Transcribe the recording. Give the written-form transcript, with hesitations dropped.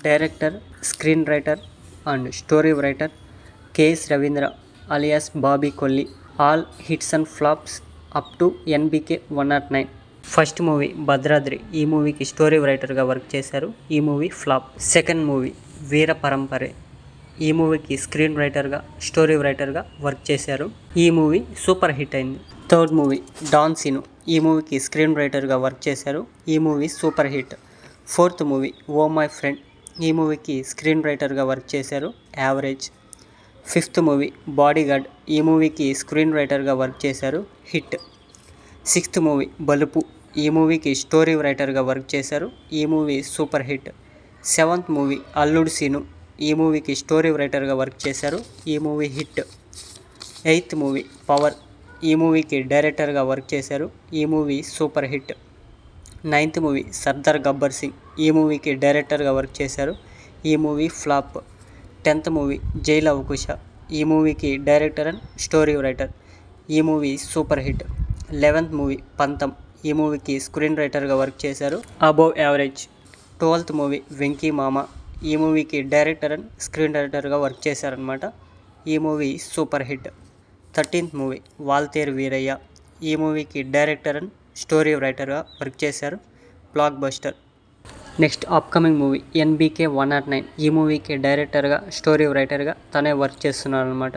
Director, screen writer and story writer KS Ravindra alias Bobby Kolli. All hits and flops up to NBK 109. First movie Bhadradri. ఈ మూవీకి story రైటర్గా work చేశారు. ఈ movie flop. Second movie Veera Parampare. ఈ మూవీకి screen రైటర్గా, స్టోరీ రైటర్గా వర్క్ చేశారు. ఈ మూవీ సూపర్ హిట్ అయింది. Third movie Don Seenu. ఈ మూవీకి స్క్రీన్ రైటర్గా వర్క్ చేశారు. ఈ movie super hit. Fourth movie oh my friend. ఈ మూవీకి స్క్రీన్ రైటర్గా వర్క్ చేశారు. యావరేజ్. Fifth movie bodyguard. ఈ మూవీకి స్క్రీన్ రైటర్గా వర్క్ చేశారు. హిట్. సిక్స్త్ మూవీ బలుపు. ఈ మూవీకి స్టోరీ రైటర్గా వర్క్ చేశారు. ఈ movie super hit. Seventh movie అల్లుడు సీను. ఈ మూవీకి స్టోరీ రైటర్గా వర్క్ చేశారు. ఈ movie hit. Eighth movie power. ఈ మూవీకి డైరెక్టర్గా వర్క్ చేశారు. ఈ movie super hit. Ninth movie Sardar Gabbar Singh. ఈ మూవీకి డైరెక్టర్గా వర్క్ చేశారు. ఈ మూవీ ఫ్లాప్. టెన్త్ మూవీ జై లవ కుశ. ఈ మూవీకి డైరెక్టర్ అండ్ స్టోరీ రైటర్. ఈ movie super hit. 11th movie పంతం. ఈ మూవీకి స్క్రీన్ రైటర్గా వర్క్ చేశారు. Above average. 12th movie Venky Mama. ఈ మూవీకి డైరెక్టర్ అండ్ స్క్రీన్ రైటర్గా వర్క్ చేశారనమాట. ఈ movie super hit. 13th movie Waltair Veerayya. ఈ మూవీకి డైరెక్టర్ అండ్ స్టోరీ రైటర్గా వర్క్ చేశారు. Blockbuster. Next upcoming movie NBK 109. ఈ మూవీకి డైరెక్టర్గా, స్టోరీ రైటర్గా తనే వర్క్ చేస్తున్నారనమాట.